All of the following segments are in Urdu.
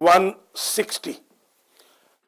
160।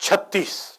36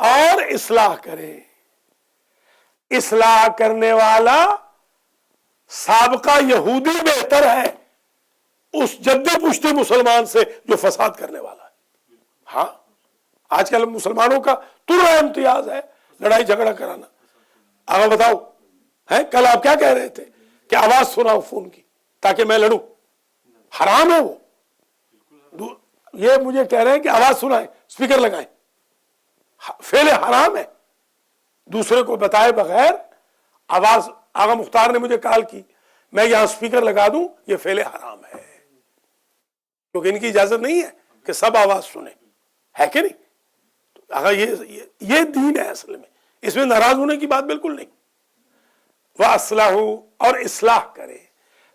اور اصلاح کریں. اصلاح کرنے والا سابقہ یہودی بہتر ہے اس جدی پشتی مسلمان سے جو فساد کرنے والا ہے. ہاں آج کل مسلمانوں کا ترا امتیاز ہے لڑائی جھگڑا کرانا. آگے بتاؤ ہے کل آپ کیا کہہ رہے تھے کہ آواز سناؤ فون کی تاکہ میں لڑوں. حرام ہے وہ. یہ مجھے کہہ رہے ہیں کہ آواز سنائیں اسپیکر لگائیں. فعل حرام ہے. دوسرے کو بتائے بغیر آواز. آغا مختار نے مجھے کال کی میں یہاں اسپیکر لگا دوں یہ فعل حرام ہے کیونکہ ان کی اجازت نہیں ہے کہ سب آواز سنیں. ہے کہ نہیں؟ آغا یہ دین ہے اصل میں. اس میں ناراض ہونے کی بات بالکل نہیں. وَأَصْلَحُوا اور اصلاح کرے.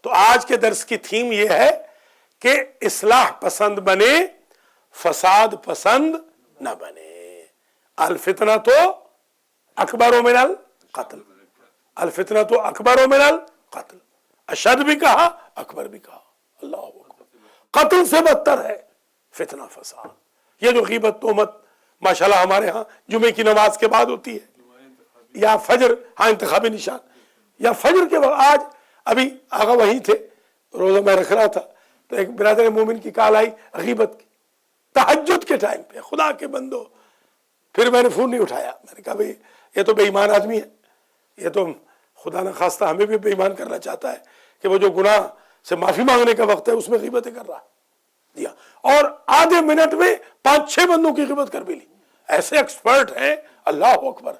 تو آج کے درس کی تھیم یہ ہے کہ اصلاح پسند بنے فساد پسند نہ بنے. الفتنہ تو اکبر من القتل. الفتنہ تو اکبر من القتل. اشد بھی کہا اکبر بھی کہا. اللہ اکبر. قتل سے بدتر ہے فتنہ فساد. یہ جو غیبت تہمت ماشاءاللہ ہمارے ہاں جمعے کی نماز کے بعد ہوتی ہے یا فجر. ہاں انتخابی نشان یا فجر کے بعد. آج ابھی آگا وہیں تھے روزہ میں رکھ رہا تھا تو ایک برادر مومن کی کال آئی غیبت کی تہجد کے ٹائم پہ. خدا کے بندو پھر میں نے فون نہیں اٹھایا. میں نے کہا بھئی یہ تو بے ایمان آدمی ہے. یہ تو خدا نہ خواستہ ہمیں بھی بے ایمان کرنا چاہتا ہے کہ وہ جو گناہ سے معافی مانگنے کا وقت ہے اس میں غیبتیں کر رہا دیا. اور آدھے منٹ میں 5-6 بندوں کی غیبت کر بھی لی. ایسے ایکسپرٹ ہیں. اللہ اکبر.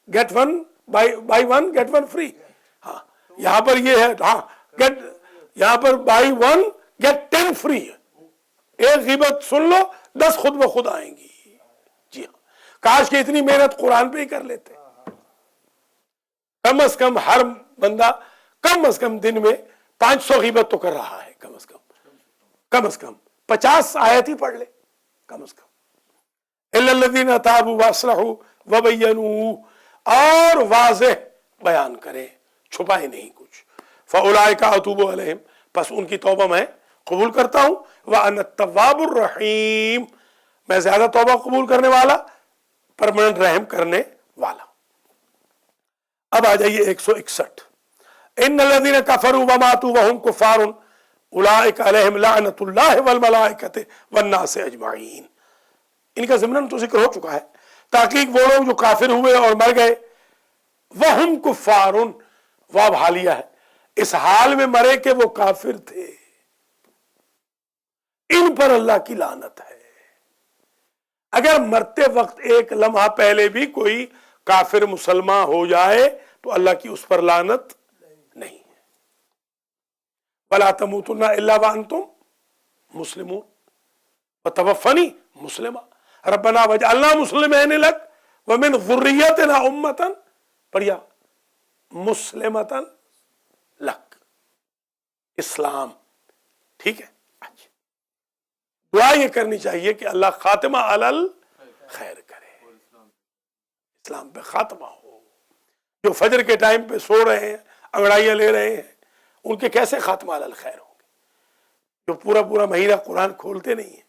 Get one buy one get one free. ہاں یہاں پر یہ ہے. ہاں یہاں پر بائی ون گیٹ 10 فری. ایک غیبت سن لو 10 خود بخود آئیں گی. جی ہاں کاش کہ اتنی محنت قرآن پہ ہی کر لیتے. کم از کم ہر بندہ کم از کم دن میں 500 غیبت تو کر رہا ہے. کم از کم 50 آیت ہی پڑھ لے کم از کم. الا الذین تابوا واصلحوا وبینوا اور واضح بیان کریں چھپائے نہیں کچھ. فاولئک اتوب علیہم پس ان کی توبہ میں قبول کرتا ہوں. وانا التواب الرحیم میں زیادہ توبہ قبول کرنے والا پرماننٹ رحم کرنے والا. اب آ جائیے 161. ان الذین کفروا وماتوا وهم کفار اولئک علیہم لعنت اللہ والملائکۃ والناس اجمعین. ان کا ضمناً تو ذکر ہو چکا ہے. تحقیق وہ لوگ جو کافر ہوئے اور مر گئے وہم کفار واو حالیہ ہے اس حال میں مرے کہ وہ کافر تھے ان پر اللہ کی لعنت ہے. اگر مرتے وقت ایک لمحہ پہلے بھی کوئی کافر مسلمان ہو جائے تو اللہ کی اس پر لعنت نہیں ہے. وَلَا تَمُوتُنَّ إِلَّا وَأَنْتُمْ مُسْلِمُونَ وَتَوَفَّنِي مُسْلِمًا رَبَّنَا وَاجْعَلْنَا مُسْلِمَيْنِ لَكَ وَمِنْ ذُرِّيَّتِنَا أُمَّةً پڑھیا مُسْلِمَةً لَكَ. اسلام ٹھیک ہے. اچھا دعا یہ کرنی چاہیے کہ اللہ خاتمہ علی خیر کرے. اسلام پہ خاتمہ ہو. جو فجر کے ٹائم پہ سو رہے ہیں انگڑائیاں لے رہے ہیں ان کے کیسے خاتمہ علی خیر ہوں گے. جو پورا مہینہ قرآن کھولتے نہیں ہیں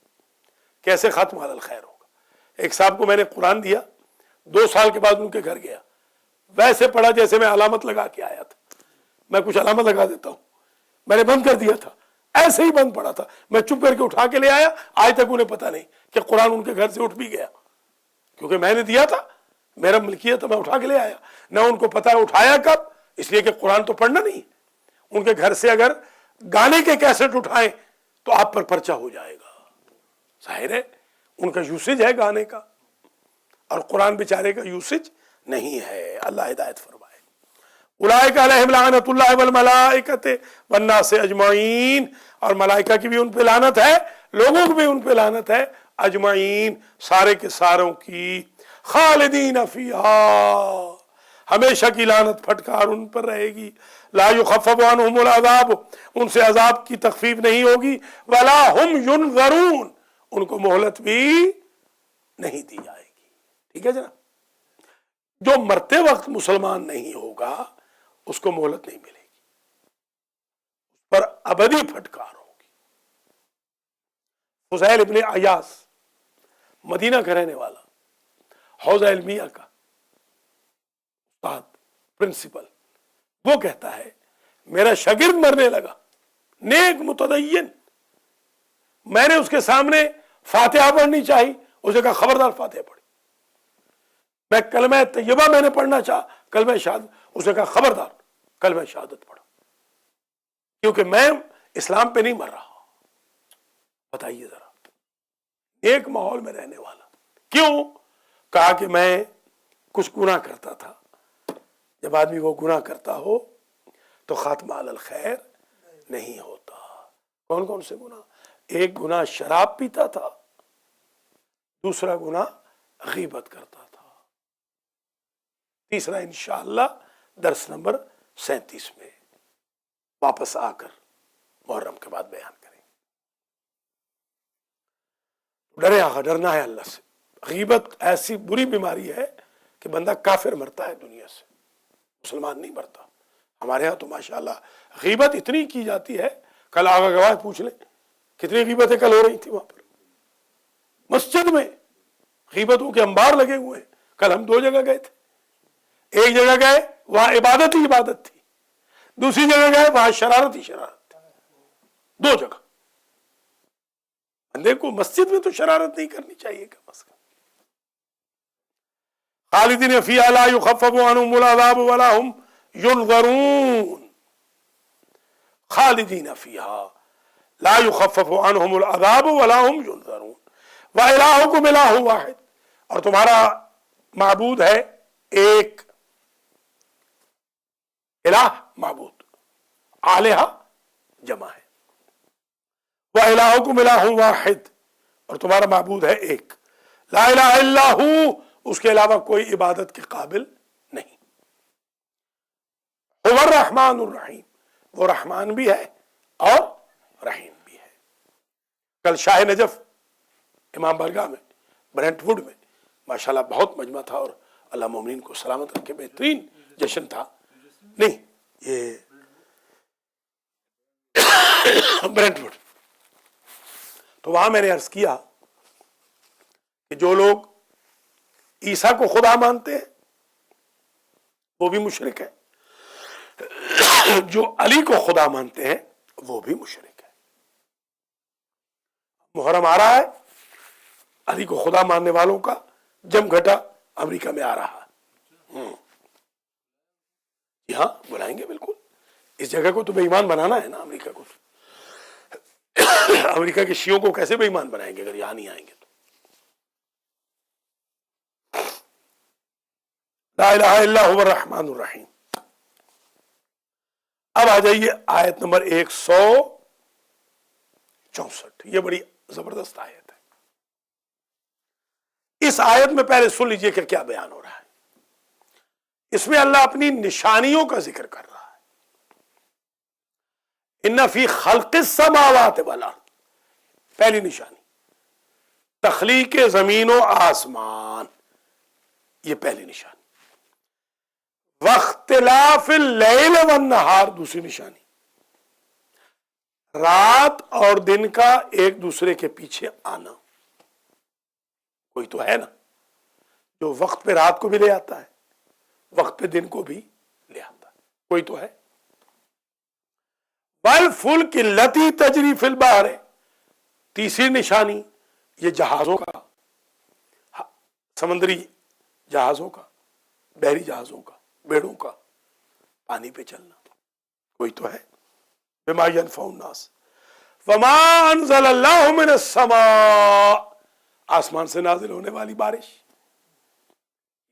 کیسے خاتمہ علی خیر ہوگا. ایک صاحب کو میں نے قرآن دیا 2 سال کے بعد ان کے گھر گیا ویسے پڑھا جیسے میں علامت لگا کے آیا تھا. میں کچھ علامت لگا دیتا ہوں. میں نے بند کر دیا تھا ایسے ہی بند پڑا تھا. میں چپ کر کے اٹھا کے لے آیا. آج تک انہیں پتا نہیں کہ قرآن ان کے گھر سے اٹھ بھی گیا کیونکہ میں نے دیا تھا میرا ملکیت تو میں اٹھا کے لے آیا. نہ ان کو پتا اٹھایا کب اس لیے کہ قرآن تو پڑھنا نہیں. ان کے گھر سے اگر گانے کے کیسٹ اٹھائیں تو آپ پر پرچہ ہو جائے گا. ظاہر ہے ان کا یوسیج ہے گانے کا اور قرآن بیچارے کا یوسیج نہیں ہے. اللہ ہدایت فرمائے. اولئک علیہم لعنت اللہ والملائکۃ والناس اجمعین اور ملائکہ کی بھی ان پہ لعنت ہے لوگوں کی بھی ان پہ لعنت ہے اجمعین سارے کے ساروں کی. خالدین فیہا ہمیشہ کی لعنت پھٹکار ان پر رہے گی. لا یخفف عنہم العذاب ان سے عذاب کی تخفیف نہیں ہوگی. ولا ہم ینظرون ان کو مہلت بھی نہیں دی جائے گی. ٹھیک ہے جناب. جو مرتے وقت مسلمان نہیں ہوگا اس کو مہلت نہیں ملے گی اس پر ابدی پھٹکار ہوگی. فضیل ابن عیاض مدینہ کا رہنے والا حوزہ علمیہ کا استاد پرنسپل، وہ کہتا ہے میرا شاگرد مرنے لگا، نیک متدین، میں نے اس کے سامنے فاتحہ پڑھنی چاہی، اسے کہا خبردار فاتحہ پڑھی۔ میں کلمہ طیبہ میں نے پڑھنا چاہا، کلمہ شہادت، اسے کہا خبردار کلمہ شہادت پڑھو، کیونکہ میں اسلام پہ نہیں مر رہا۔ بتائیے ذرا، ایک ماحول میں رہنے والا، کیوں؟ کہا کہ میں کچھ گناہ کرتا تھا۔ جب آدمی وہ گناہ کرتا ہو تو خاتمہ علی الخیر نہیں ہوتا۔ کون کون سے گناہ؟ ایک گناہ شراب پیتا تھا، دوسرا گناہ غیبت کرتا تھا، تیسرا انشاءاللہ درس نمبر 37 میں واپس آ کر محرم کے بعد بیان کریں۔ ڈرے آقا، ڈرنا ہے اللہ سے۔ غیبت ایسی بری بیماری ہے کہ بندہ کافر مرتا ہے دنیا سے، مسلمان نہیں مرتا۔ ہمارے ہاں تو ماشاءاللہ غیبت اتنی کی جاتی ہے، کل آقا گواہ پوچھ لیں کتنی غیبتیں کل ہو رہی تھی وہاں پر مسجد میں، غیبتوں کے انبار لگے ہوئے ہیں۔ کل ہم 2 جگہ گئے تھے، ایک جگہ گئے وہاں عبادت ہی عبادت تھی، دوسری جگہ گئے وہاں شرارت ہی شرارت تھی۔ 2 جگہ۔ بندے کو مسجد میں تو شرارت نہیں کرنی چاہیے کم از کم۔ خالدین فیہا لا یخفف عنہم العذاب ولا هم ینظرون، خالدین فیہا لا یخفف عنہم العذاب ولا هم ینظرون وإلہکم الہ واحد، اور تمہارا معبود ہے ایک، الہ معبود، آلہہ جمع ہے، وإلہکم الہ واحد، اور تمہارا معبود ہے ایک، لا الہ الا ہو، اس کے علاوہ کوئی عبادت کے قابل نہیں، هو الرحمن الرحیم، وہ رحمان بھی ہے اور رحیم بھی ہے۔ کل شاہ نجف امام بارگاہ میں برنٹ ووڈ میں ماشاءاللہ بہت مجمع تھا، اور اللہ مومنین کو سلامت رکھے، بہترین جشن تھا۔ نہیں، یہ برنٹ ووڈ، تو وہاں میں نے عرض کیا کہ جو لوگ عیسیٰ کو خدا مانتے ہیں وہ بھی مشرک ہے، جو علی کو خدا مانتے ہیں وہ بھی مشرک ہے۔ محرم آ رہا ہے، علی کو خدا ماننے والوں کا جم گھٹا امریکہ میں آ رہا ہے۔ جی ہاں، بلائیں گے بالکل، اس جگہ کو تو بے ایمان بنانا ہے نا امریکہ کو۔ امریکہ کے شیعوں کو کیسے بے ایمان بنائیں گے اگر یہاں نہیں آئیں گے تو؟ لا الہ الا هو الرحمن الرحیم۔ اب آ جائیے آیت نمبر 164، یہ بڑی زبردست آیت ہے۔ اس آیت میں پہلے سن لیجئے کہ کیا بیان ہو رہا ہے۔ اس میں اللہ اپنی نشانیوں کا ذکر کر رہا ہے۔ ان فی خلق السماوات والارض، پہلی نشانی تخلیق زمین و آسمان، یہ پہلی نشانی۔ واختلاف اللیل والنہار، دوسری نشانی رات اور دن کا ایک دوسرے کے پیچھے آنا۔ کوئی تو ہے نا جو وقت پہ رات کو بھی لے آتا ہے، وقت پہ دن کو بھی لے آتا ہے، کوئی تو ہے۔ والفلک التی تجری فی البحر، تیسری نشانی یہ جہازوں کا، سمندری جہازوں کا، بحری جہازوں کا، بیڑوں کا پانی پہ چلنا، کوئی تو ہے۔ بما ينفع الناس وما انزل اللہ من السماء، آسمان سے نازل ہونے والی بارش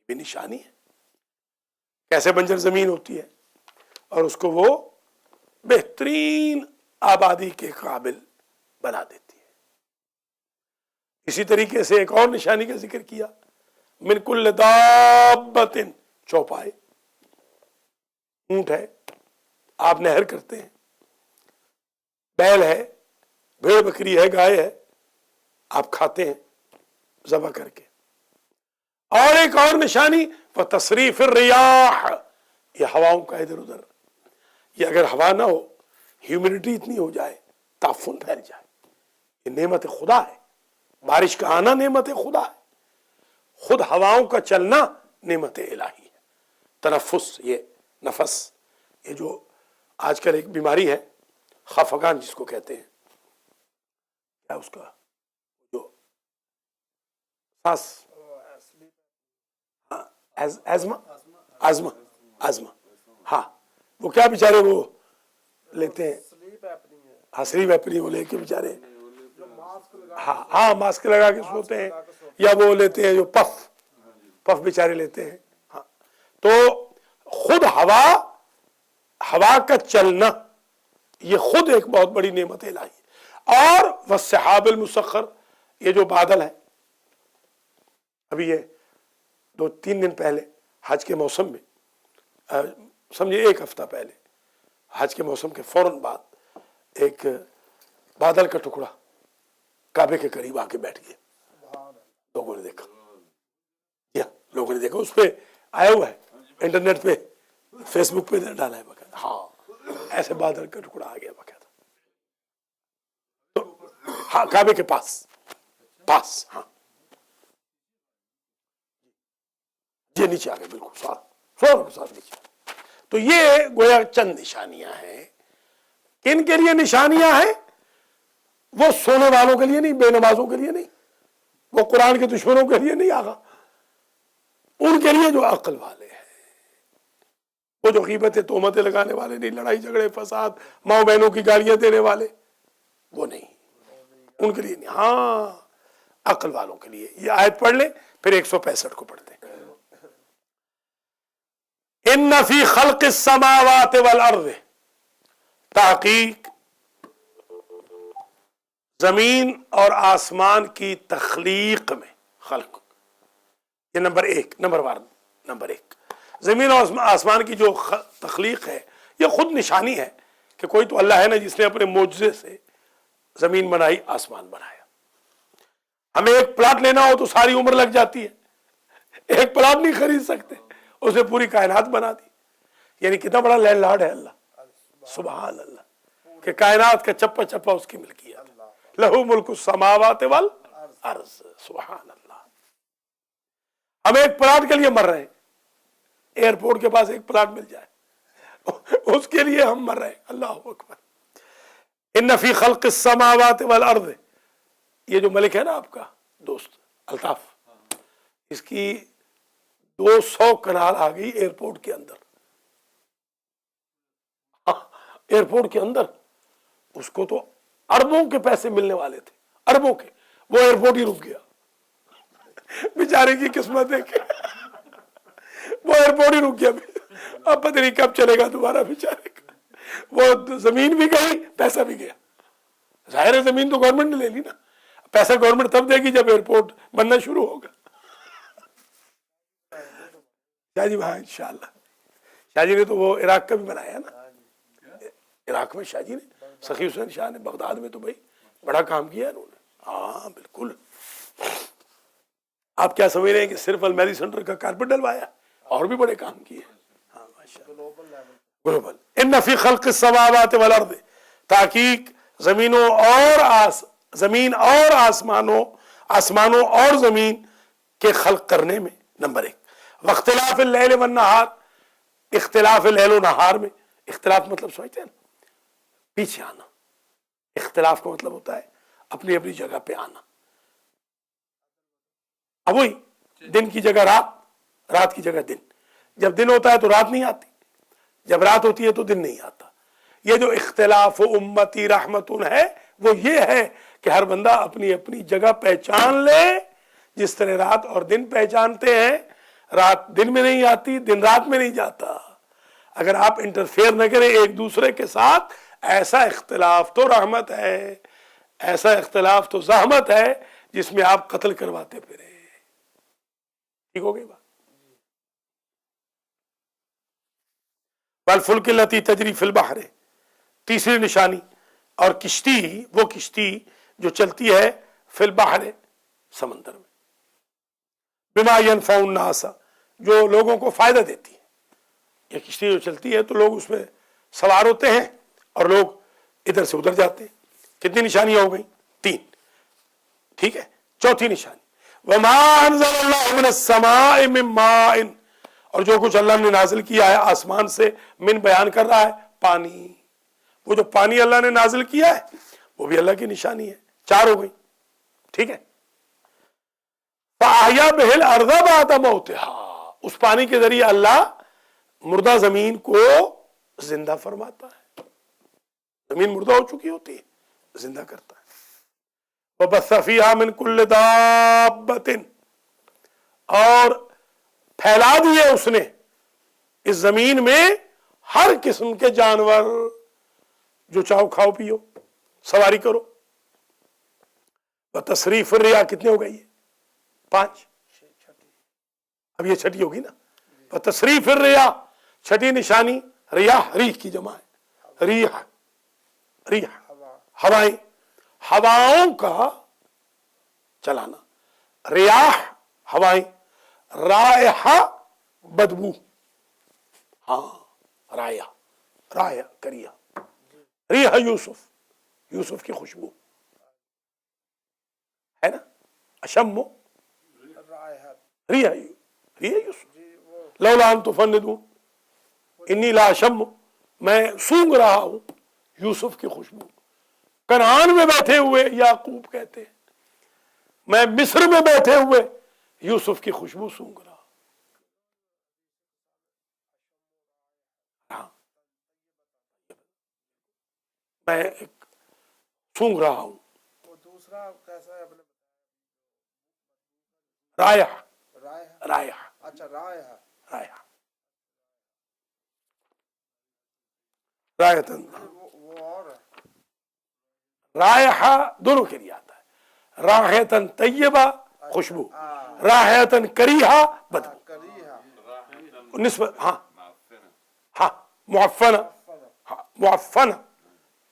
بھی نشانی ہے، کیسے بنجر زمین ہوتی ہے اور اس کو وہ بہترین آبادی کے قابل بنا دیتی ہے۔ اسی طریقے سے ایک اور نشانی کا ذکر کیا، من کل دابۃ، چوپائے، اونٹ ہے آپ نہر کرتے ہیں، بیل ہے، بھیڑ بکری ہے، گائے ہے آپ کھاتے ہیں ذبح کر کے۔ اور ایک اور نشانی وتصریف الریاح، یہ ہواؤں کا ادھر ادھر، یہ اگر ہوا نہ ہو، ہیومیڈیٹی اتنی ہو جائے، تعفن پھیل جائے، یہ نعمت خدا ہے۔ بارش کا آنا نعمت خدا ہے، خود ہواؤں کا چلنا نعمت الہی ہے. تنفس، یہ نفس، یہ جو آج کل ایک بیماری ہے خفقان جس کو کہتے ہیں، کیا اس کا جو سانس، ازما، ہاں وہ کیا بیچارے وہ لیتے ہیں، ہاں سلیپ اپنی وہ لے کے بیچارے، ہاں ماسک لگا کے سوتے ہیں، یا وہ لیتے ہیں جو پف بیچارے لیتے ہیں. ہاں تو خود ہوا کا چلنا یہ خود ایک بہت بڑی نعمت الہی ہے. اور والسحاب المسخر، یہ جو بادل ہے، ابھی یہ 2-3 دن پہلے حج کے موسم میں، سمجھے 1 ہفتہ پہلے حج کے موسم کے فوراً بعد ایک بادل کا ٹکڑا کعبے کے قریب آ کے بیٹھ گیا. لوگوں نے دیکھا، لوگوں نے دیکھا، اس پہ آیا ہوا ہے انٹرنیٹ پہ، فیس بک پہ ڈالا ہے باقاعدہ. ہاں ایسے بادل کا ٹکڑا آ گیا باقاعدہ، تو ہاں کعبے کے پاس، ہاں یہ نیچے آ گئے بالکل ساتھ نیچے. تو یہ گویا چند نشانیاں ہیں. کن کے لیے نشانیاں ہیں؟ وہ سونے والوں کے لیے نہیں، بے نمازوں کے لیے نہیں، وہ قرآن کے دشمنوں کے لیے نہیں، آگا ان کے لیے جو عقل والے ہیں، وہ جو غیبتیں تہمتیں لگانے والے نہیں، لڑائی جھگڑے فساد ماؤں بہنوں کی گالیاں دینے والے، وہ نہیں، ان کے لیے نہیں. ہاں عقل والوں کے لیے. یہ آیت پڑھ لیں پھر 165 کو پڑھتے ہیں. ان فی خلق السماوات والارض، تحقیق زمین اور آسمان کی تخلیق میں، خلق یہ نمبر 1 زمین اور آسمان کی جو تخلیق ہے یہ خود نشانی ہے کہ کوئی تو اللہ ہے نا جس نے اپنے معجزے سے زمین بنائی، آسمان بنایا. ہمیں ایک پلاٹ لینا ہو تو ساری عمر لگ جاتی ہے، ایک پلاٹ نہیں خرید سکتے، اس نے پوری کائنات بنا دی. یعنی کتنا بڑا لینڈ لارڈ ہے اللہ، سبحان اللہ، کہ کائنات کا چپا چپا اس کی ملکیت، لہو ملک السماوات والارض، سبحان اللہ. ہم ایک پلاٹ کے لیے مر رہے ہیں، ایئرپورٹ کے پاس ایک پلاٹ مل جائے اس کے لیے ہم مر رہے ہیں. اللہ اکبر. ان فی خلق السماوات والارض، یہ جو ملک ہے نا آپ کا دوست الطاف، اس کی 200 کنال آ گئی ایئرپورٹ کے اندر. ایئرپورٹ کے اندر اس کو تو اربوں کے پیسے ملنے والے تھے، اربوں کے، وہ ایئرپورٹ ہی رک گیا. بیچارے کی قسمت دیکھے، وہ ایئرپورٹ ہی رک گیا. اب پتہ نہیں کب چلے گا دوبارہ بیچارے کا. وہ زمین بھی گئی، پیسہ بھی گیا. ظاہر ہے زمین تو گورنمنٹ نے لے لی نا، پیسہ گورنمنٹ تب دے گی جب ایئرپورٹ بننا شروع ہوگا. شاہ جی وہاں انشاءاللہ، شاہ جی نے تو وہ عراق کا بھی بنایا نا، عراق میں شاہ جی نے، سخی حسین شاہ نے بغداد میں تو بھائی بڑا کام کیا انہوں نے. ہاں بالکل. آپ کیا سمجھ رہے ہیں کہ صرف المیری سینٹر کا کارپیٹ ڈلوایا؟ اور بھی بڑے کام کیے. ہاں ماشاءاللہ. گلوبل. ان فی خلق السماوات والارض، تحقیق زمین اور آسمانوں اور زمین کے خلق کرنے میں، نمبر 1. واختلاف اللیل والنہار، اختلاف لیل و نہار میں. اختلاف مطلب سمجھتے ہیں نا، پیچھے آنا. اختلاف کا مطلب ہوتا ہے اپنی اپنی جگہ پہ آنا. اب وہی دن کی جگہ رات، رات کی جگہ دن. جب دن ہوتا ہے تو رات نہیں آتی، جب رات ہوتی ہے تو دن نہیں آتا. یہ جو اختلاف امتی رحمتن ہے وہ یہ ہے کہ ہر بندہ اپنی اپنی جگہ پہچان لے. جس طرح رات اور دن پہچانتے ہیں، رات دن میں نہیں آتی، دن رات میں نہیں جاتا. اگر آپ انٹرفیئر نہ کریں ایک دوسرے کے ساتھ، ایسا اختلاف تو رحمت ہے، ایسا اختلاف تو زحمت ہے جس میں آپ قتل کرواتے پھرے. ٹھیک ہو گئی بات؟ والفلک التی تجری فی البحر، تیسری نشانی. اور کشتی، وہ کشتی جو چلتی ہے فی البحر، سمندر میں. بما ینفع الناس، جو لوگوں کو فائدہ دیتی ہے. یہ کشتی جو چلتی ہے تو لوگ اس میں سوار ہوتے ہیں اور لوگ ادھر سے ادھر جاتے ہیں. کتنی نشانیاں ہو گئی؟ 3. ٹھیک ہے. چوتھی نشانی وما انزل اللہ من السماء من ماء، اور جو کچھ اللہ نے نازل کیا ہے آسمان سے، من بیان کر رہا ہے پانی، وہ جو پانی اللہ نے نازل کیا ہے وہ بھی اللہ کی نشانی ہے، چار ہو گئی، ٹھیک ہے۔ فَأَحْيَا بِهِ الْأَرْضَ بَعْدَ مَوْتِهَا، اس پانی کے ذریعے اللہ مردہ زمین کو زندہ فرماتا ہے، زمین مردہ ہو چکی ہوتی ہے زندہ کرتا ہے۔ وَبَثَّ فِيهَا مِن كُلِّ دَابَّةٍ، اور پھیلا دیے اس نے اس زمین میں ہر قسم کے جانور، جو چاہو کھاؤ پیو سواری کرو۔ تصریف الریا کتنے ہو گئی ہے؟ 5، اب یہ چھٹی ہوگی نا۔ تصریف الریا، چھٹی نشانی ریاح، ریح کی جمع ہے، ریح، ریح ہوائیں، ہواؤں کا چلانا، ریاح ہوائیں، رائحہ بدبو، ہاں رائحہ، رائحہ کریہ، ریح یوسف، یوسف کی خوشبو ہے نا، اشمو ریح، ریح یوسف، لولا ان تفندون انی لا اشم، میں سونگ رہا ہوں یوسف کی خوشبو۔ کنعان میں بیٹھے ہوئے یعقوب کہتے ہیں میں مصر میں بیٹھے ہوئے یوسف کی خوشبو سونگ رہا، ہاں میں سونگ رہا ہوں۔ دوسرا کیسا ہے؟ رائح، رائحہ، رائح، اچھا رائحہ، رائح، رائحتن، وہ اور ہے۔ رائحہ دونوں کے لیے آتا ہے، راحتن طیبہ خوشبو، راحتن کریہا بدبو، کریہا، نسبت، ہاں ہاں معفنہ، ہاں معفنہ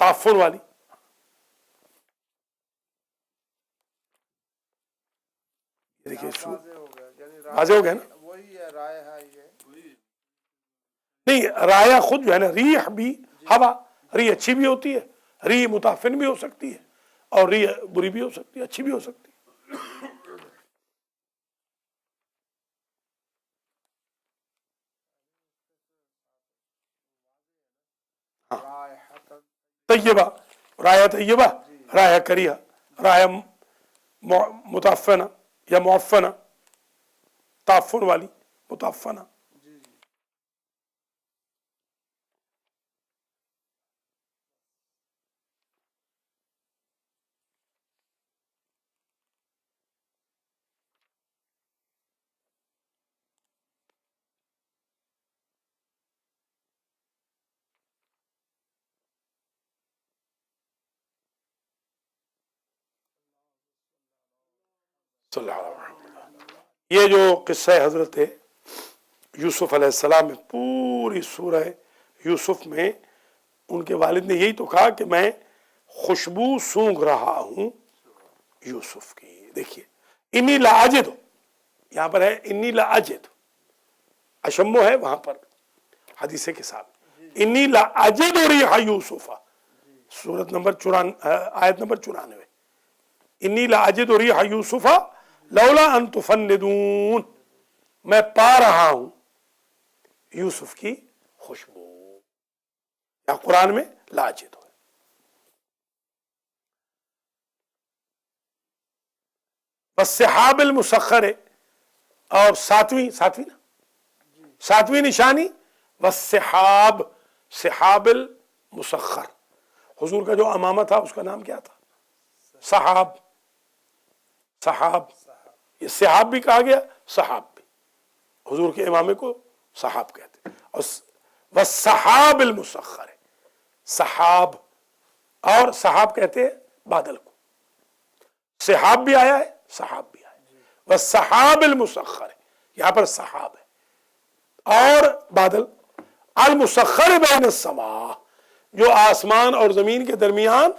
تعفن والی۔ دیکھیے واضح ہو گیا، یعنی واضح ہو گیا نا، وہی ہے رائحہ، یہ نہیں رائحہ خود جو ہے نا، ریح بھی ہوا، ریح اچھی بھی ہوتی ہے، ریح متعفن بھی ہو سکتی ہے، اور ریح بری بھی ہو سکتی ہے، اچھی بھی ہو سکتی ہے۔ رائحہ طیبہ، رائحہ طیبہ، رائحہ کریہ، رائحہ متعفنہ یا معفنہ تعفن والی، متعفنہ۔ صلی اللہ علیہ وسلم۔ یہ جو قصہ حضرت یوسف علیہ السلام میں، پوری سورہ یوسف میں ان کے والد نے یہی تو کہا کہ میں خوشبو سونگ رہا ہوں یوسف کی۔ دیکھیے انی لاجد، یہاں پر ہے انی لاجد، اشمو ہے وہاں پر حدیث کے ساتھ، انی لاجد ریح یوسف، سورت نمبر 94، آیت نمبر 94، انی لاجد ریح یوسف لولا ان تفندون، میں پا رہا ہوں یوسف کی خوشبو، یا قرآن میں لاجد ہے۔ والسحاب المسخر، اور ساتویں نشانی والسحاب، سحاب المسخر، حضور کا جو امامہ تھا اس کا نام کیا تھا؟ سحاب، سحاب، یہ سحاب بھی کہا گیا، سحاب بھی، حضور کے امامے کو سحاب کہتے ہیں۔ اور والسحاب المسخر، سحاب، اور سحاب کہتے ہیں بادل کو، سحاب بھی آیا ہے سحاب بھی آیا ہے، والسحاب المسخر، یہاں پر سحاب ہے، اور بادل، المسخر بین السماء، جو آسمان اور زمین کے درمیان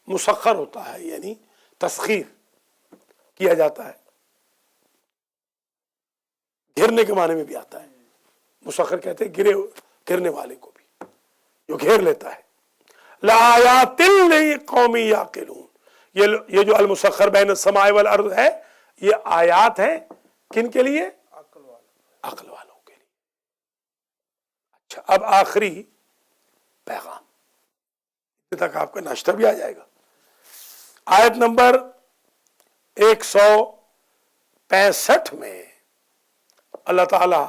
مسخر ہوتا ہے، یعنی تسخیر کیا جاتا ہے، گھرنے کے معنی میں بھی آتا ہے، مسخر کہتے ہیں گرنے والے کو بھی، جو گھیر لیتا ہے۔ لآیات لقوم یعقلون، یہ جو المسخر بین السماء والارض ہے، یہ آیات ہیں کن کے لیے؟ عقل والا عقل والوں کے لیے. اچھا اب آخری پیغام تک آپ کا ناشتہ بھی آ جائے گا. آیت نمبر 165 میں اللہ تعالی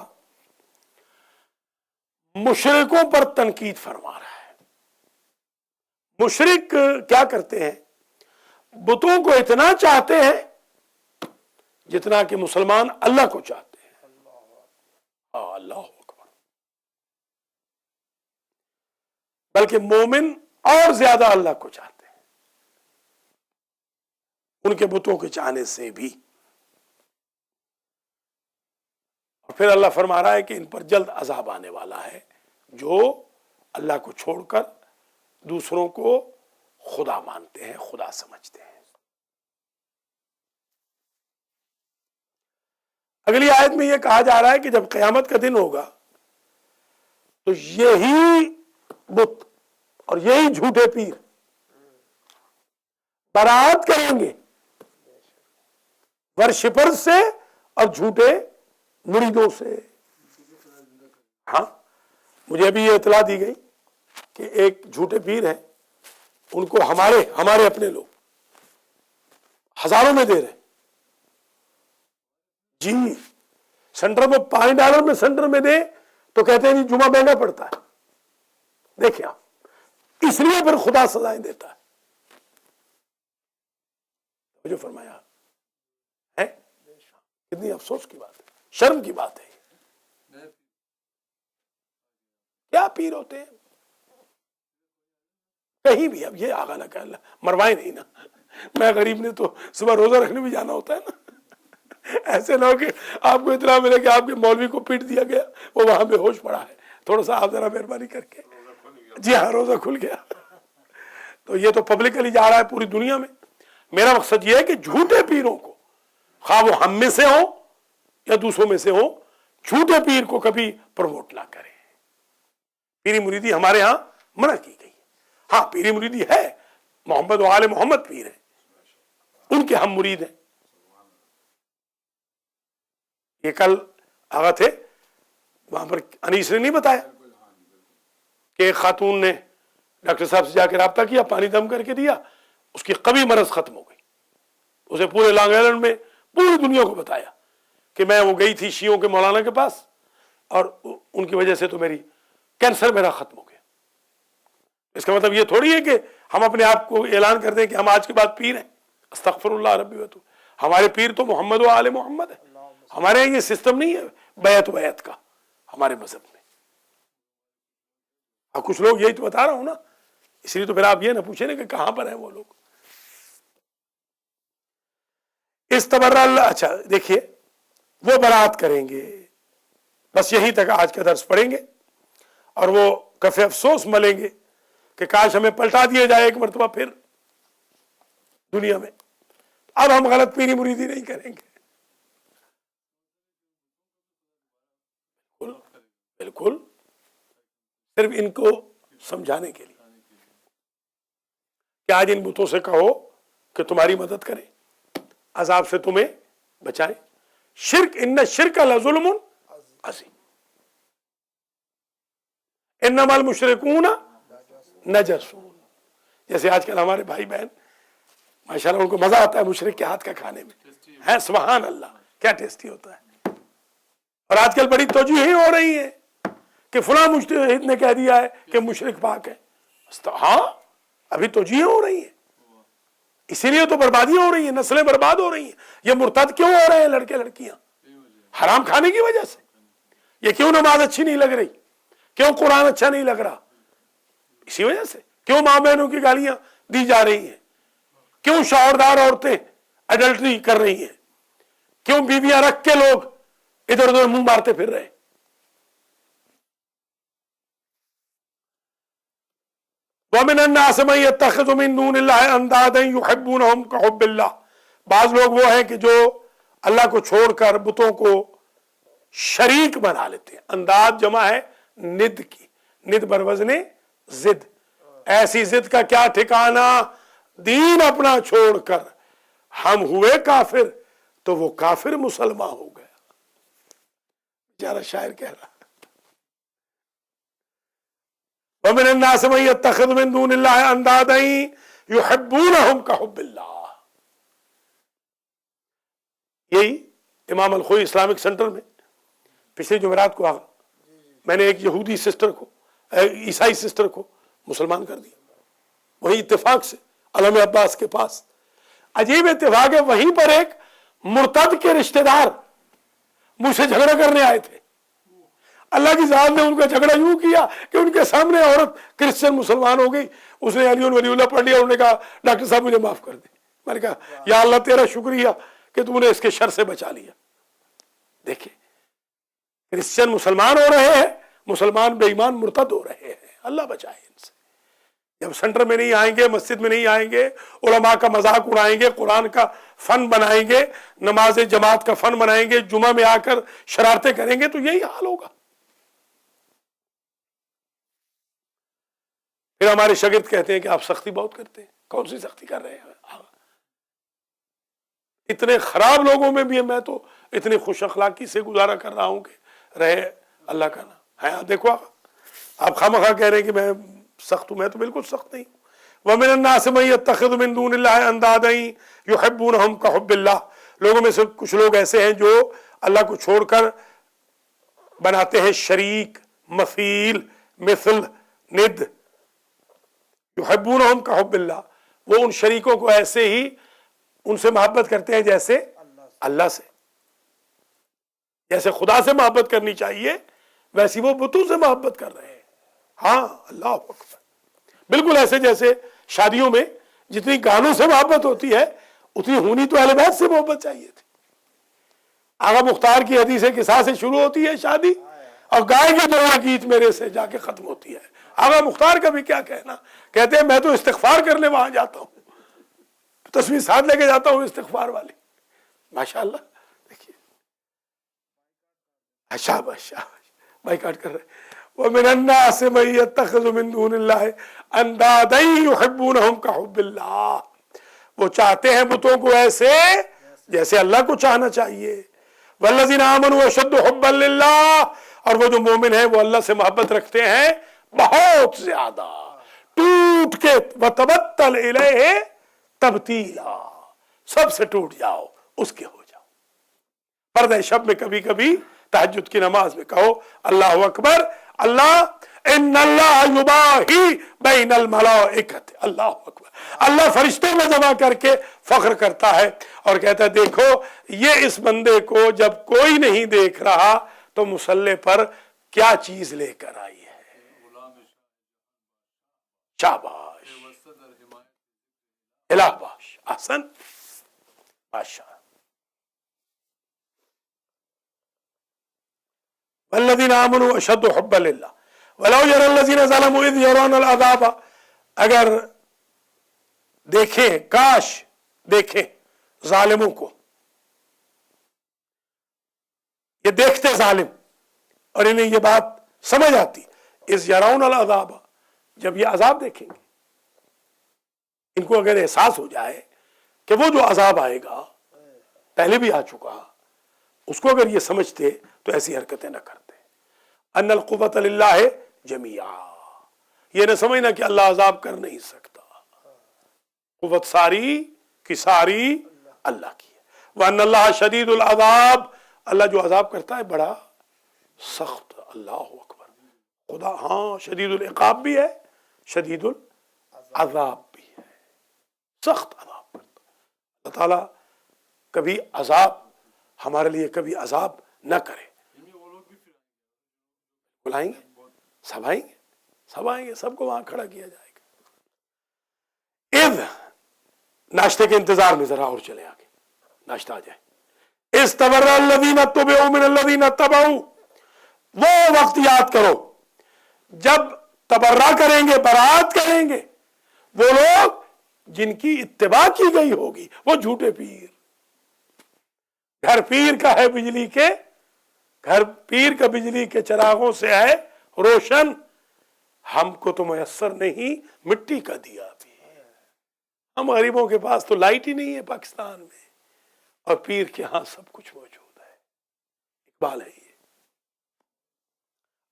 مشرکوں پر تنقید فرما رہا ہے. مشرک کیا کرتے ہیں؟ بتوں کو اتنا چاہتے ہیں جتنا کہ مسلمان اللہ کو چاہتے ہیں. اللہ اکبر. بلکہ مومن اور زیادہ اللہ کو چاہتے ہیں ان کے بتوں کے چاہنے سے بھی. اور پھر اللہ فرما رہا ہے کہ ان پر جلد عذاب آنے والا ہے جو اللہ کو چھوڑ کر دوسروں کو خدا مانتے ہیں، خدا سمجھتے ہیں. اگلی آیت میں یہ کہا جا رہا ہے کہ جب قیامت کا دن ہوگا تو یہی بت اور یہی جھوٹے پیر برات کریں گے ورشپر سے اور جھوٹے مریدوں سے. ہاں مجھے ابھی یہ اطلاع دی گئی کہ ایک جھوٹے پیر ہیں، ان کو ہمارے اپنے لوگ ہزاروں میں دے رہے. جی سینٹر میں $5 میں سینٹر میں دے تو کہتے ہیں جی جمعہ مہنگا پڑتا ہے. دیکھیں آپ، اس لیے پھر خدا سزائیں دیتا ہے. جو فرمایا ہے کتنی افسوس کی بات ہے، شرم کی بات ہے. کیا پیر ہوتے ہیں کہیں بھی. اب یہ آگا نہ کہ اللہ مروائے نہیں نا. میں غریب نے تو صبح روزہ رکھنے بھی جانا ہوتا ہے نا. ایسے نہ ہو کہ آپ کو اطلاع ملے کہ آپ کے مولوی کو پیٹ دیا گیا، وہ وہاں بے ہوش پڑا ہے، تھوڑا سا آپ ذرا مہربانی کر کے. جی ہاں روزہ کھل گیا. تو یہ تو پبلکلی جا رہا ہے پوری دنیا میں. میرا مقصد یہ ہے کہ جھوٹے پیروں کو، خواہ وہ ہم میں سے ہوں یا دوسروں میں سے ہوں، جھوٹے پیر کو کبھی پروموٹ نہ کریں. پیری مریدی ہمارے ہاں منع کی گئی. ہاں پیری مریدی ہے، محمد و آل محمد پیر ہیں، ان کے ہم مرید ہیں. یہ کل آغا تھے وہاں پر انیس نے نہیں بتایا کہ ایک خاتون نے ڈاکٹر صاحب سے جا کے رابطہ کیا، پانی دم کر کے دیا، اس کی قوی مرض ختم ہو گئی. اسے پورے لانگ آئلینڈ میں پوری دنیا کو بتایا کہ میں وہ گئی تھی شیعوں کے مولانا کے پاس اور ان کی وجہ سے تو میری کینسر میرا ختم ہو گیا. اس کا مطلب یہ تھوڑی ہے کہ ہم اپنے آپ کو اعلان کر دیں کہ ہم آج کے بعد پیر ہیں. استغفر اللہ ربی و تو ہمارے پیر تو محمد و آل محمد ہے. ہمارے یہ سسٹم نہیں ہے بیعت کا ہمارے مذہب میں. اور کچھ لوگ یہی تو بتا رہا ہوں نا، اس لیے تو پھر آپ یہ نہ پوچھیں نا کہ کہاں پر ہیں وہ لوگ. استبرا اللہ. اچھا دیکھیے وہ برات کریں گے. بس یہیں تک آج کا درس پڑھیں گے اور وہ کفِ افسوس ملیں گے کہ کاش ہمیں پلٹا دیا جائے ایک مرتبہ پھر دنیا میں. اب ہم غلط پیری مریدی نہیں کریں گے. بالکل صرف ان کو سمجھانے کے لیے کہ آج ان بتوں سے کہو کہ تمہاری مدد کریں، عذاب سے تمہیں بچائیں. شرک ان الشرک لظلم عظیم. انما المشرکون نجس. جیسے آج کل ہمارے بھائی بہن ماشاءاللہ ان کو مزہ آتا ہے مشرک کے ہاتھ کا کھانے میں، ہے سبحان اللہ کیا ٹیسٹی ہوتا ہے. اور آج کل بڑی توجیہیں ہو رہی ہیں کہ فلاں مجتہد نے کہہ دیا ہے کہ مشرک پاک ہے. ہاں ابھی توجیہیں ہو رہی ہیں، اسی لیے تو بربادیاں ہو رہی ہیں، نسلیں برباد ہو رہی ہیں. یہ مرتد کیوں ہو رہے ہیں لڑکے لڑکیاں؟ حرام کھانے کی وجہ سے. یہ کیوں نماز اچھی نہیں لگ رہی، کیوں قرآن اچھا نہیں لگ رہا؟ اسی وجہ سے. کیوں ماں بہنوں کی گالیاں دی جا رہی ہیں؟ کیوں شوہردار عورتیں ایڈلٹری کر رہی ہیں؟ کیوں بیویاں رکھ کے لوگ ادھر ادھر منہ مارتے پھر رہے؟ وَمِنَ النَّاسِ مَن يَتَّخِذُ مِن دُونِ اللَّهِ أَندَادًا يُحِبُّونَهُمْ كَحُبِّ اللَّهِ. بعض لوگ وہ ہیں کہ جو اللہ کو چھوڑ کر بتوں کو شریک بنا لیتے ہیں. انداد جمع ہے ند کی، ند بروزن ضد. ایسی ضد کا کیا ٹھکانہ، دین اپنا چھوڑ کر ہم ہوئے کافر تو وہ کافر مسلمان ہو گیا. بیچارہ شاعر کہہ رہا وَمِنَ النَّاسِ مَن يَتَّخِذُ مِن دُونِ اللَّهِ أَندَادًا يُحِبُّونَهُمْ كَحُبِّ اللَّهِ. یہی امام الخوئی اسلامک سینٹر میں پچھلے جمعرات کو میں نے ایک یہودی سسٹر کو عیسائی سسٹر کو مسلمان کر دیا, وہی اتفاق سے علم عباس کے پاس. عجیب اتفاق ہے, وہیں پر ایک مرتد کے رشتہ دار مجھ سے جھگڑا کرنے آئے تھے. اللہ کی ذات نے ان کا جھگڑا یوں کیا کہ ان کے سامنے عورت کرسچن مسلمان ہو گئی. اس نے علی ولی اللہ پڑھ لیا, انہوں نے کہا ڈاکٹر صاحب مجھے معاف کر دیں. میں نے کہا یا اللہ تیرا شکریہ کہ تم نے اس کے شر سے بچا لیا. دیکھیں کرسچن مسلمان ہو رہے ہیں, مسلمان بے ایمان مرتد ہو رہے ہیں, اللہ بچائے ان سے. جب سینٹر میں نہیں آئیں گے, مسجد میں نہیں آئیں گے, علماء کا مذاق اڑائیں گے, قرآن کا فن بنائیں گے, نماز جماعت کا فن بنائیں گے, جمعہ میں آ کر شرارتیں کریں گے, تو یہی حال ہوگا. پھر ہمارے شاگرد کہتے ہیں کہ آپ سختی بہت کرتے ہیں. کون سی سختی کر رہے ہیں؟ اتنے خراب لوگوں میں بھی میں تو اتنی خوش اخلاقی سے گزارا کر رہا ہوں کہ رہے اللہ کا نام ہے. دیکھو آپ خامخواہ کہہ رہے ہیں کہ میں سخت ہوں, میں تو بالکل سخت نہیں ہوں. وَمِنَ النَّاسِ مَن يَتَّخِذُ مِن دُونِ اللَّهِ أَندَادًا يُحِبُّونَهُمْ كَحُبِّ اللَّهِ. لوگوں میں سے کچھ لوگ ایسے ہیں جو اللہ کو چھوڑ کر بناتے ہیں شریک, مثیل, مثل, ند. يُحِبُّونَهُمْ كَحُبِّ اللَّهِ. وہ ان شریکوں کو ایسے ہی ان سے محبت کرتے ہیں جیسے اللہ سے, جیسے خدا سے محبت کرنی چاہیے ویسی وہ بتوں سے محبت کر رہے ہیں. ہاں اللہ اکبر. بالکل ایسے جیسے شادیوں میں جتنی گانوں سے محبت ہوتی ہے اتنی ہونی تو اہل بیت سے محبت چاہیے تھی. آغا مختار کی حدیث قصہ سے شروع ہوتی ہے شادی, اور گائے کے دونوں گیت میرے سے جا کے ختم ہوتی ہے. آغا مختار کا بھی کیا کہنا, کہتے ہیں میں تو استغفار کرنے وہاں جاتا ہوں, تصویر ساتھ لے کے جاتا ہوں استغفار والی. ماشاءاللہ دیکھیے اچھا بائیکاٹ کر رہے. وَمِنَ النَّاسِ مَن يَتَّخِذُ مِن دُونِ اللَّهِ أَندَادًا يُحِبُّونَهُمْ كَحُبِّ اللَّهِ. وہ چاہتے ہیں بتوں کو ایسے جیسے اللہ کو چاہنا چاہیے. وَالَّذِينَ آمَنُوا أَشَدُّ حُبًّا لِلَّهِ. اور وہ جو مومن ہیں وہ اللہ سے محبت رکھتے ہیں بہت زیادہ, ٹوٹ کے. وَتَبَتَّلْ إِلَيْهِ تبتیلا, سب سے ٹوٹ جاؤ, اس کے ہو جاؤ. پردہ شب میں کبھی کبھی تہجد کی نماز میں کہو اللہ اکبر, اللہ ان اللہ یباہی بین الملائکۃ. اللہ اکبر. اللہ فرشتوں میں جمع کر کے فخر کرتا ہے اور کہتا ہے دیکھو یہ اس بندے کو جب کوئی نہیں دیکھ رہا تو مصلی پر کیا چیز لے کر آئی ہے. شاباش, الہ باش, احسن, بادشاہ. والذین آمنوا اشد حبا للہ ولو یری الذین ظلموا اذ یرون العذاب. اگر دیکھیں, کاش دیکھیں ظالموں کو, یہ دیکھتے ظالم اور انہیں یہ بات سمجھ آتی, اذ یرون العذاب, جب یہ عذاب دیکھیں گے, ان کو اگر احساس ہو جائے کہ وہ جو عذاب آئے گا پہلے بھی آ چکا, اس کو اگر یہ سمجھتے تو ایسی حرکتیں نہ کرتے. ان القوۃ للہ جمیعا, یہ نہ سمجھنا کہ اللہ عذاب کر نہیں سکتا, قوت ساری کی ساری اللہ کی ہے. وان اللہ شدید العذاب, اللہ جو عذاب کرتا ہے بڑا سخت. اللہ اکبر. خدا ہاں شدید العقاب بھی ہے, شدید العذاب بھی ہے, سخت عذاب کرتا. اللہ تعالیٰ کبھی عذاب ہمارے لیے کبھی عذاب نہ کرے. بلائیں گے, سب آئیں گے, سب آئیں گے, سب کو وہاں کھڑا کیا جائے گا. اذ, ناشتے کے انتظار میں ذرا اور چلے آگے, ناشتہ آ جائے. اذ تبرأ الذین اتبعوا من الذین اتبعوا, وہ وقت یاد کرو جب تبرہ کریں گے, برات کریں گے وہ لوگ جن کی اتباع کی گئی ہوگی. وہ جھوٹے پیر, گھر پیر کا ہے بجلی کے, گھر پیر کا بجلی کے چراغوں سے ہے روشن, ہم کو تو میسر نہیں مٹی کا دیا بھی. ہم غریبوں کے پاس تو لائٹ ہی نہیں ہے پاکستان میں, اور پیر کے ہاں سب کچھ موجود ہے. اقبال ہے یہ.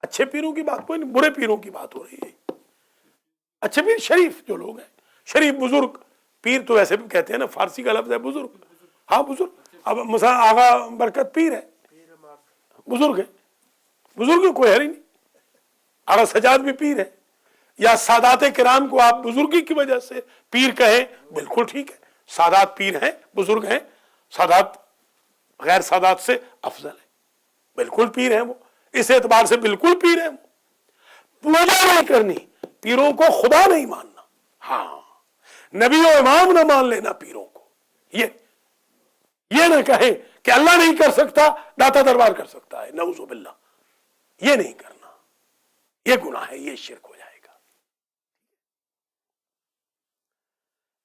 اچھے پیروں کی بات کوئی نہیں، برے پیروں کی بات ہو رہی ہے. اچھے پیر شریف جو لوگ ہیں، شریف بزرگ. پیر تو ویسے بھی کہتے ہیں نا، فارسی کا لفظ ہے بزرگ. ہاں بزرگ. اب مثلا آغا برکت پیر ہے، بزرگ ہے. بزرگ کوئی ہے ہی نہیں. آغا سجاد بھی پیر ہے. یا سادات کرام کو آپ بزرگی کی وجہ سے پیر کہیں، بالکل ٹھیک ہے. سادات پیر ہیں، بزرگ ہیں. سادات غیر سادات سے افضل ہے، بالکل پیر ہیں وہ. اس اعتبار سے بالکل پیر ہیں وہ. پوجا نہیں کرنی، پیروں کو خدا نہیں ماننا. ہاں، نبی و امام نہ مان لینا پیروں کو. یہ نہ کہیں کہ اللہ نہیں کر سکتا، داتا دربار کر سکتا ہے، نعوذ باللہ. یہ نہیں کرنا، یہ گناہ ہے، یہ شرک ہو جائے گا.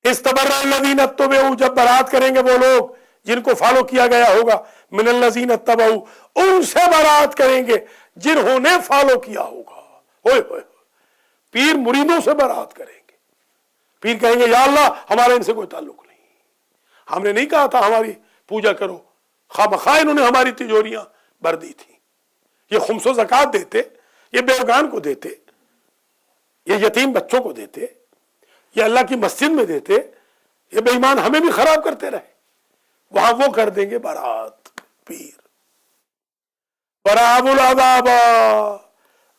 استبرأ الذین اتبعوا، جب برات کریں گے وہ لوگ جن کو فالو کیا گیا ہوگا، من الذین اتبعوا، ان سے برات کریں گے جنہوں نے فالو کیا ہوگا. ہوئے ہوئے پیر مریدوں سے برات کریں گے. پیر کہیں گے یا اللہ ہمارے ان سے کوئی تعلق نہیں، ہم نے نہیں کہا تھا ہماری پوجا کرو. خواہ بخواہ انہوں نے ہماری تجوریاں بھر دی تھی. یہ خمس و زکوٰۃ دیتے، یہ بیوگان کو دیتے، یہ یتیم بچوں کو دیتے، یہ اللہ کی مسجد میں دیتے. یہ بے ایمان ہمیں بھی خراب کرتے رہے. وہاں وہ کر دیں گے برات پیر. براب العذاب،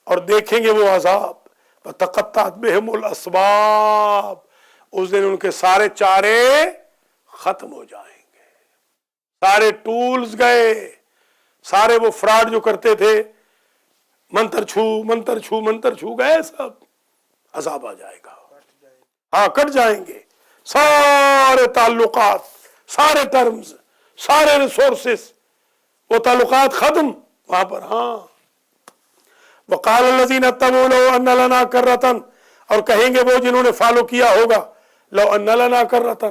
اور دیکھیں گے وہ عذاب. وتقطعت بهم الاسباب، اس دن ان کے سارے چارے ختم ہو جائیں گے. سارے ٹولز گئے. سارے وہ فراڈ جو کرتے تھے، منتر چھو منتر چھو منتر چھو، گئے سب. عذاب آ جائے گا. ہاں کٹ جائیں گے سارے تعلقات، سارے ٹرمز، سارے ریسورسز، وہ تعلقات ختم وہاں پر. ہاں. وقال الذین اتبعوا لو ان لنا کرۃ، اور کہیں گے وہ جنہوں نے فالو کیا ہوگا، لو ان لنا کرۃ،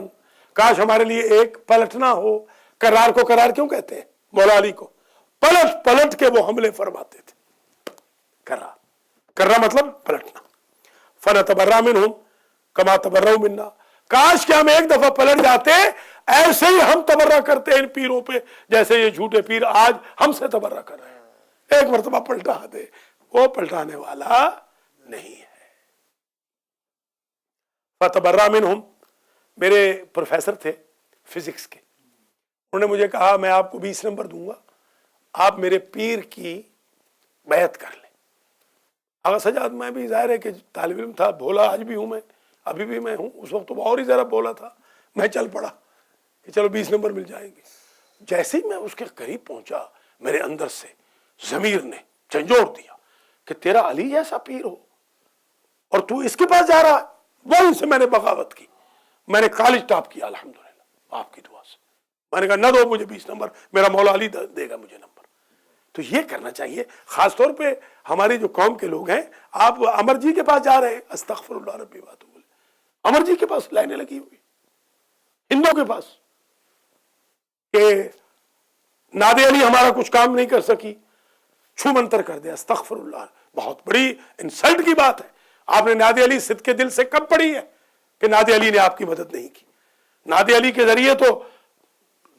کاش ہمارے لیے ایک پلٹنا ہو. کرار کو کرار کیوں کہتے ہیں؟ مولا علی کو پلٹ پلٹ کے وہ حملے فرماتے تھے. کرار، کرا مطلب پلٹنا. فنتبرأ منہم کما تبرؤوا منا، کاش کہ ہم ایک دفعہ پلٹ جاتے، ایسے ہی ہم تبرہ کرتے ہیں ان پیروں پہ جیسے یہ جھوٹے پیر آج ہم سے تبرہ کر رہے ہیں. ایک مرتبہ پلٹا دے. وہ پلٹانے والا نہیں ہے. فتبرأ منہم، میرے پروفیسر تھے فزکس کے، انہوں نے مجھے کہا میں آپ کو 20 نمبر دوں گا، آپ میرے پیر کی بیعت کر لیں. آغا سجاد، میں بھی ظاہر ہے کہ طالب علم تھا، بھولا آج بھی ہوں میں، ابھی بھی میں ہوں، اس وقت تو اور ہی ذرا بولا تھا. میں چل پڑا کہ چلو 20 نمبر مل جائیں گے. جیسے ہی میں اس کے قریب پہنچا، میرے اندر سے ضمیر نے جھنجھوڑ دیا کہ تیرا علی جیسا پیر ہو اور تو اس کے پاس جا رہا ہے. وہیں سے میں نے بغاوت کی. میں نے کالج ٹاپ کیا الحمدللہ آپ کی دعا سے. میں نے کہا نہ دو مجھے 20 نمبر، میرا مولا علی دے گا مجھے نمبر. تو یہ کرنا چاہیے. خاص طور پہ ہماری جو قوم کے لوگ ہیں، آپ امر جی کے پاس جا رہے ہیں، استغفر اللہ ربی بات بولے، امر جی کے پاس لائنیں لگی ہوئی ہندوؤں کے پاس کہ ناد علی ہمارا کچھ کام نہیں کر سکی، چھو منتر کر دیا. استغفر اللہ، بہت بڑی انسلٹ کی بات ہے. آپ نے ناد علی صدق کے دل سے کب پڑھی ہے کہ ناد علی نے آپ کی مدد نہیں کی؟ ناد علی کے ذریعے تو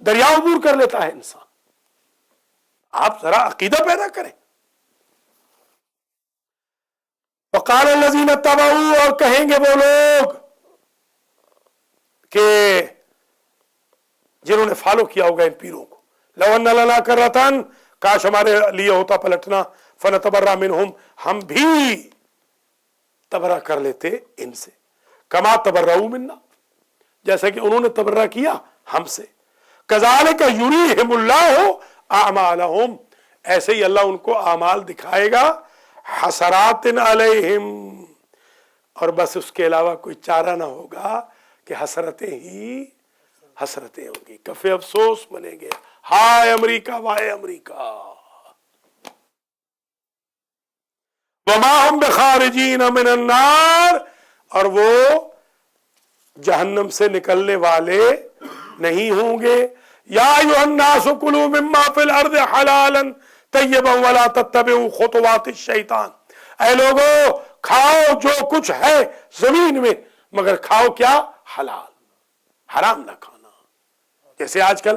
دریا عبور کر لیتا ہے انسان. آپ ذرا عقیدہ پیدا کریں. وقال الذین اتبعوا، اور کہیں گے وہ لوگ کہ جنہوں نے فالو کیا ہوگا ان پیروں کو، لو ان لنا کرۃ، کاش ہمارے لیے ہوتا پلٹنا، فنتبرأ منہم، ہم بھی تبرہ کر لیتے ان سے، کما تبرؤوا منا، جیسا کہ انہوں نے تبرہ کیا ہم سے. کذالک یریہم اللہ اعمالہم، ایسے ہی اللہ ان کو اعمال دکھائے گا، حسرات علیہم، اور بس اس کے علاوہ کوئی چارہ نہ ہوگا کہ حسرتیں ہی حسرتیں ہوں گی. کفے افسوس بنیں گے. ہائے امریکہ، وائے امریکہ. وما ہم بخارجین من النار، اور وہ جہنم سے نکلنے والے نہیں ہوں گے. یا ایھا الناس کلوا مما فی الارض حلالا طیبا ولا تتبعوا خطوات الشیطان، اے لوگو کھاؤ جو کچھ ہے زمین میں، مگر کھاؤ کیا؟ حلال، حرام نہ کھانا. جیسے آج کل